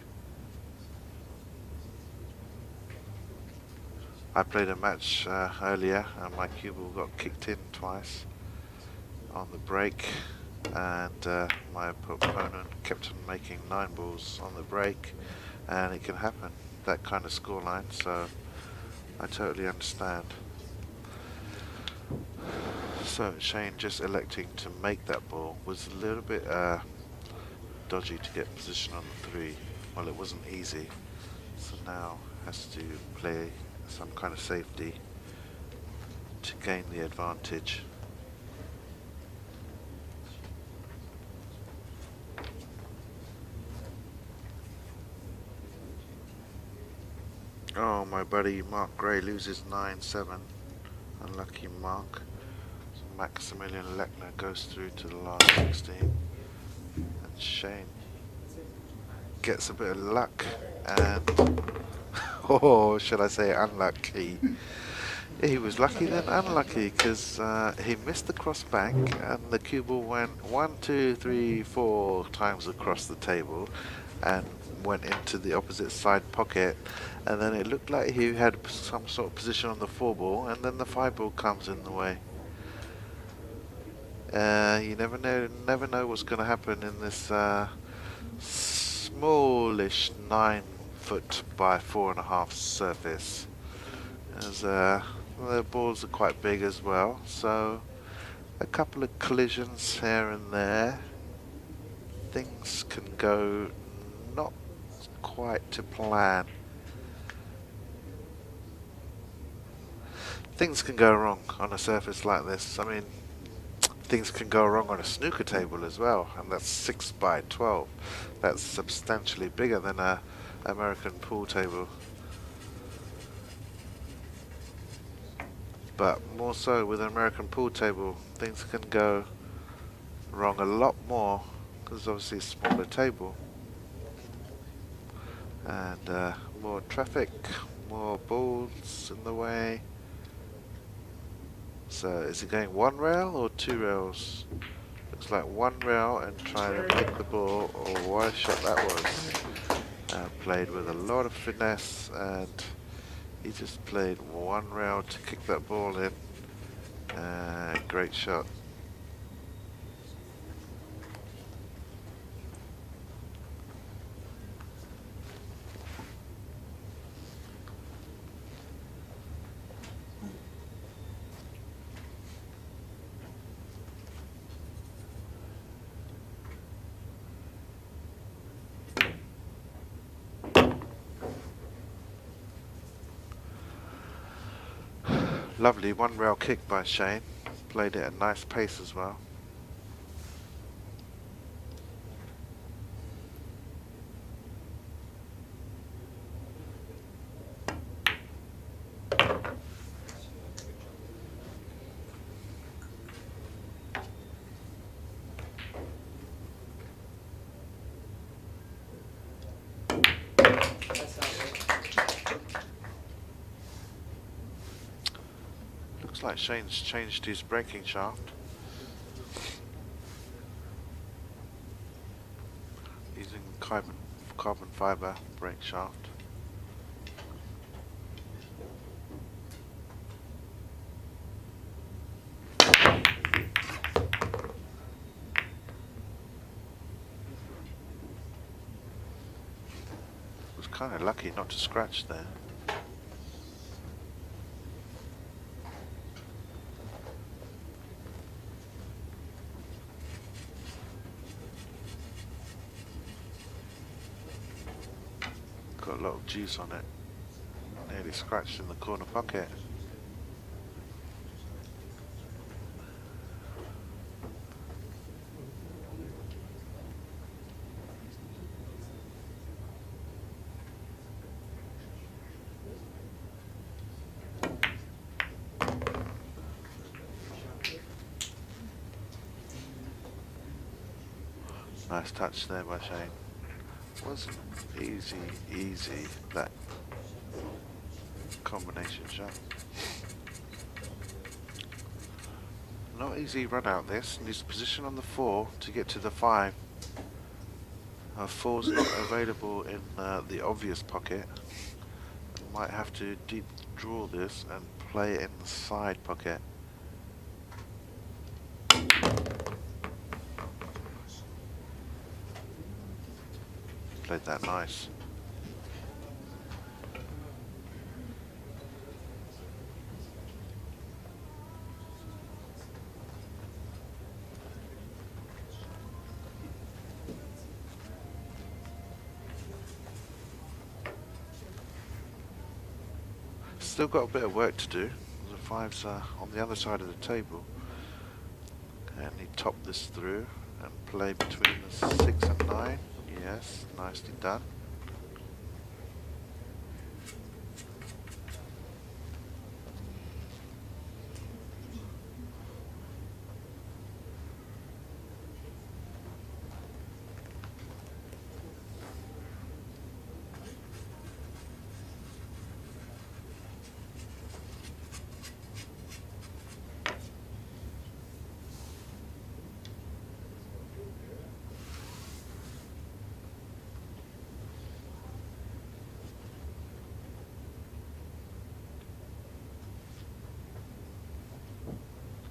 I played a match earlier, and my cue ball got kicked in twice on the break, and my opponent kept on making 9 balls on the break, and it can happen, that kind of scoreline, so I totally understand. So Shane just electing to make that ball was a little bit dodgy to get position on the 3. Well, it wasn't easy, so now has to play some kind of safety to gain the advantage. Oh, my buddy Mark Gray loses 9-7. Unlucky Mark. So Maximilian Lechner goes through to the last 16. And Shane gets a bit of luck, and oh, should I say unlucky? He was lucky then unlucky, because he missed the cross bank, and the cue ball went 1, 2, 3, 4 times across the table and went into the opposite side pocket, and then it looked like he had some sort of position on the 4 ball, and then the 5 ball comes in the way. You never know what's going to happen in this smallish 9 4 foot by 4.5 surface. As the balls are quite big as well, so a couple of collisions here and there. Things can go not quite to plan. Things can go wrong on a surface like this. I mean, things can go wrong on a snooker table as well, and that's 6 by 12. That's substantially bigger than a American pool table. But more so with an American pool table, things can go wrong a lot more because obviously it's a smaller table. And more traffic, more balls in the way. So is it going 1 rail or 2 rails? Looks like 1 rail and trying to make the ball. Oh, what a shot that was. Played with a lot of finesse, and he just played 1 rail to kick that ball in. Great shot. Lovely 1 rail kick by Shane. Played it at a nice pace as well. Looks like Shane's changed his braking shaft. Using carbon fiber brake shaft. Was kind of lucky not to scratch there. Got a lot of juice on it. Nearly scratched in the corner pocket. Nice touch there by Shane. Wasn't easy, that combination shot. Not easy run out this. Needs position on the 4 to get to the 5. 4's not available in the obvious pocket. Might have to deep draw this and play it in the side pocket. Played that nice. Still got a bit of work to do. The 5's on the other side of the table. And he top this through and play between the 6 and 9. Yes, nicely done.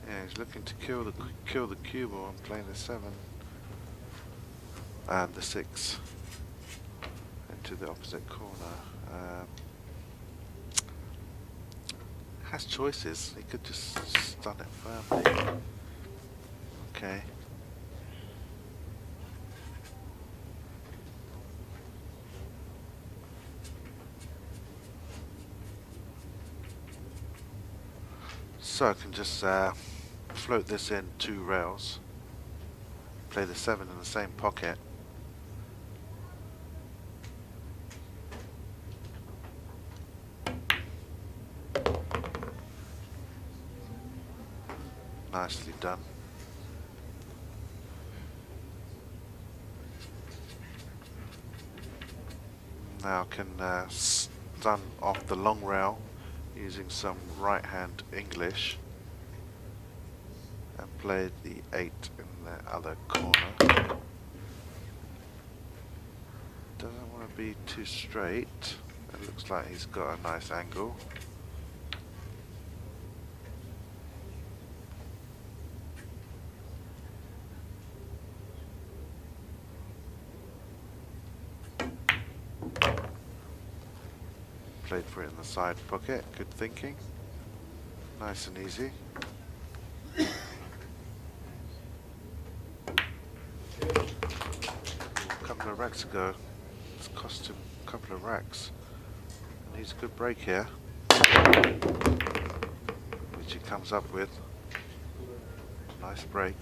Yeah, he's looking to kill the cue ball and playing the 7 and the 6 and to the opposite corner. Has choices. He could just stun it firmly. Okay. So I can just float this in 2 rails, play the 7 in the same pocket. Nicely done. Now I can stun off the long rail using some right hand English and play the 8 in the other corner. Doesn't want to be too straight. It looks like he's got a nice angle. Played for it in the side pocket. Good thinking. Nice and easy. A couple of racks ago, it's cost him a couple of racks. And he's a good break here, which he comes up with. Nice break.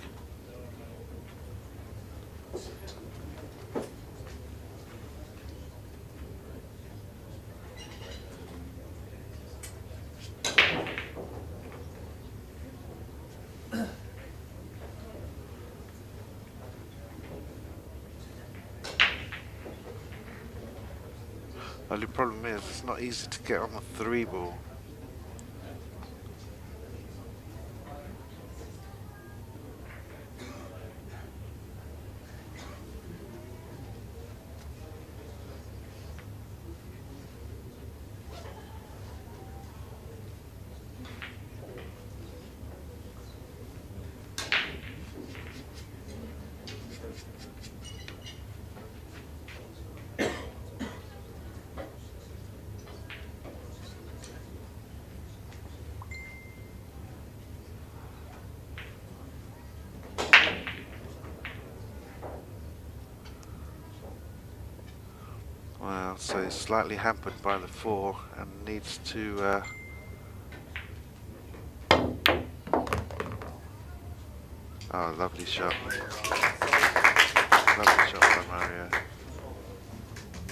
Only problem is it's not easy to get on the 3 ball. Well, so he's slightly hampered by the 4 and needs to oh, lovely shot. Lovely shot by Mario.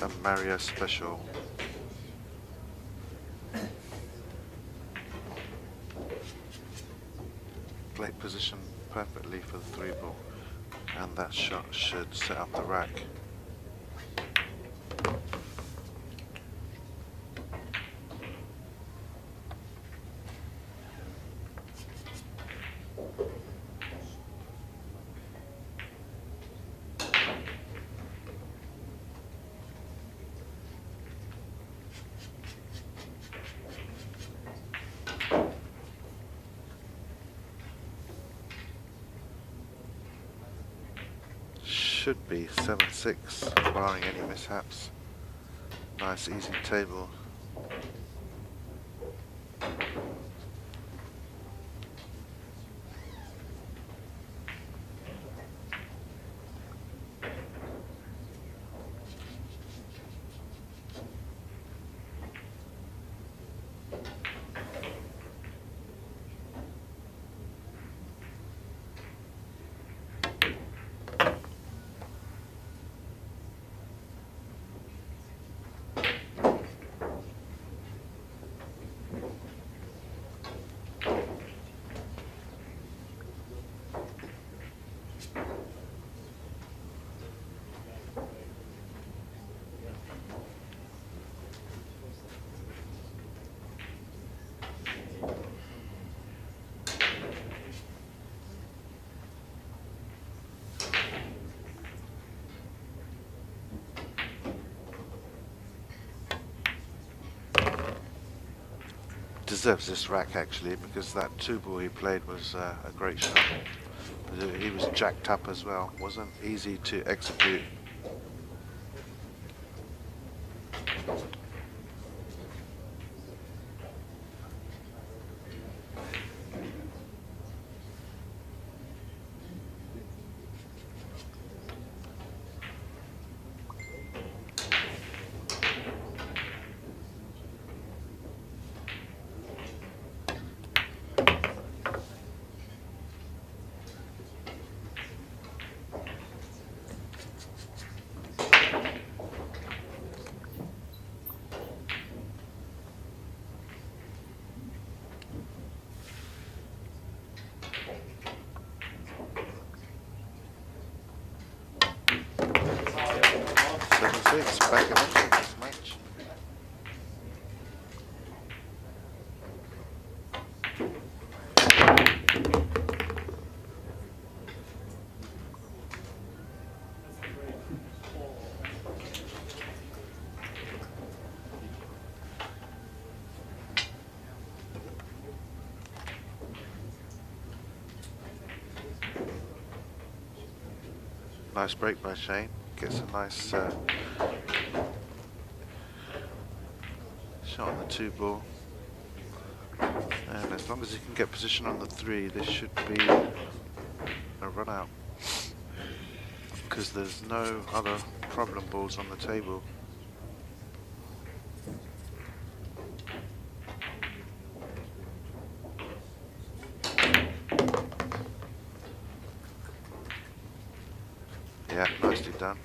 A Mario special. Plate position perfectly for the 3 ball. And that shot should set up the rack. Should be 7-6, barring any mishaps. Nice easy table. Deserves this rack actually, because that 2 ball he played was a great shot. He was jacked up as well, wasn't easy to execute. 7-6, back in action this match. Nice break by Shane. Gets a nice shot on the 2 ball. And as long as he can get position on the 3, this should be a run out. Because there's no other problem balls on the table. Yeah, nicely done.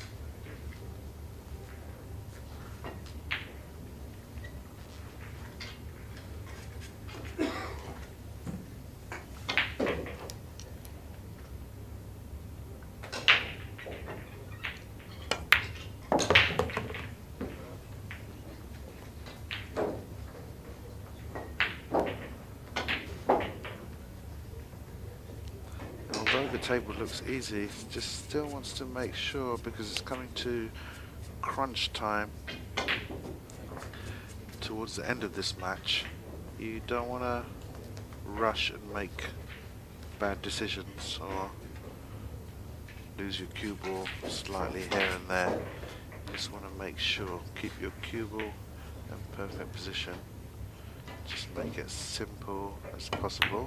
Although the table looks easy, just still wants to make sure, because it's coming to crunch time towards the end of this match. You don't want to rush and make bad decisions or lose your cue ball slightly here and there. You just want to make sure, keep your cue ball in perfect position. Just make it as simple as possible.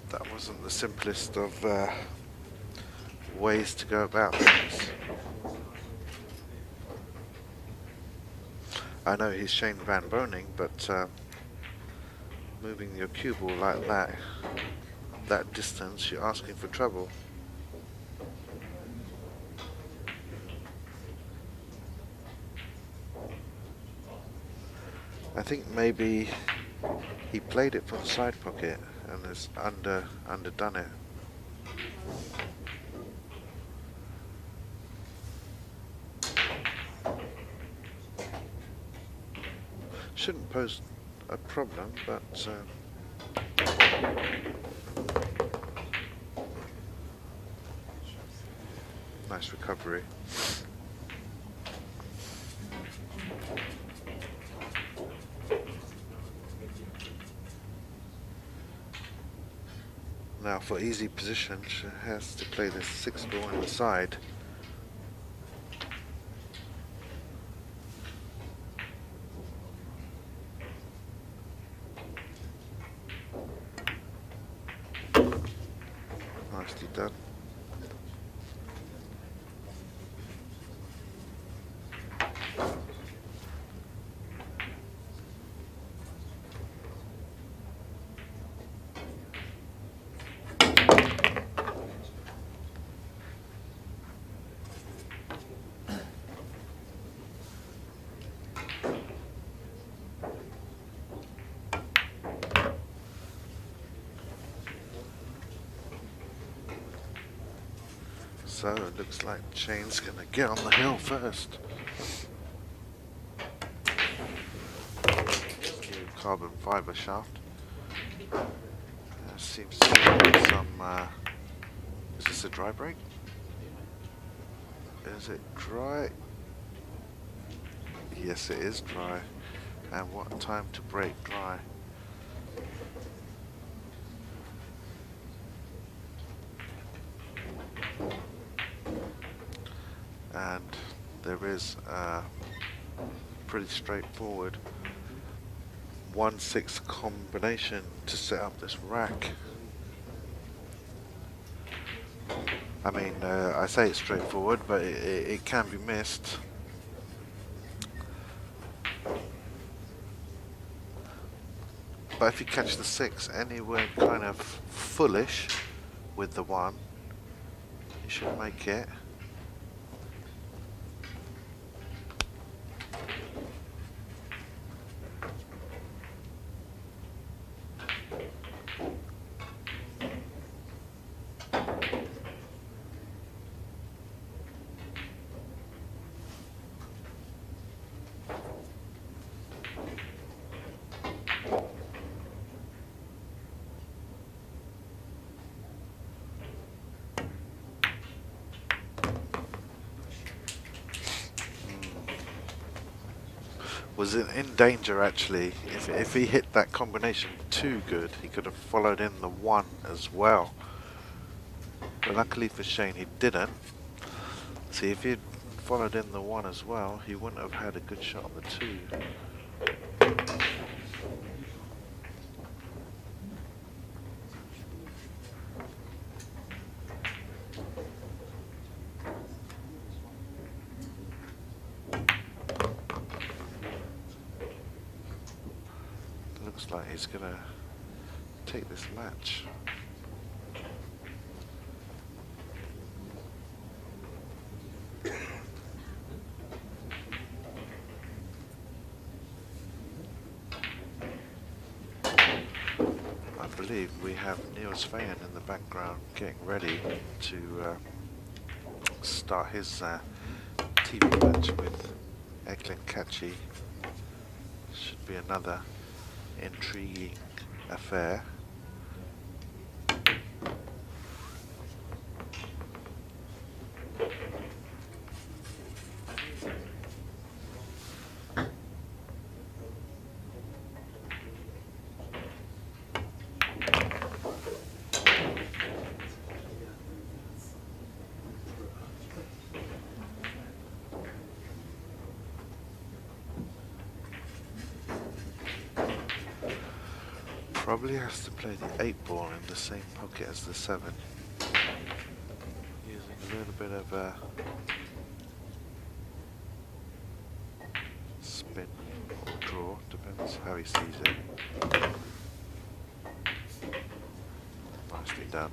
That wasn't the simplest of ways to go about things. I know he's Shane VANBOENING, but moving your cue ball like that distance, you're asking for trouble. I think maybe he played it from the side pocket and has underdone it. Shouldn't pose a problem, but nice recovery. Now for easy position, she has to play this 6 ball in the side. Nicely done. So it looks like Shane's gonna get on the hill first. New carbon fibre shaft. Seems to be some. Is this a dry break? Is it dry? Yes, it is dry. And what time to break dry? is pretty straightforward. 1-6 combination to set up this rack. I mean, I say it's straightforward, but it can be missed. But if you catch the 6 anywhere kind of fullish with the 1, you should make it. Was in danger actually. If he hit that combination too good, he could have followed in the 1 as well. But luckily for Shane, he didn't. See, if he'd followed in the 1 as well, he wouldn't have had a good shot on the 2. Looks like he's gonna take this match. I believe we have Niels Fayen in the background getting ready to start his TV match with Eklund Kachi. Should be another intriguing affair. Probably has to play the 8 ball in the same pocket as the 7. Using a little bit of a spin or draw, depends how he sees it. Nicely done.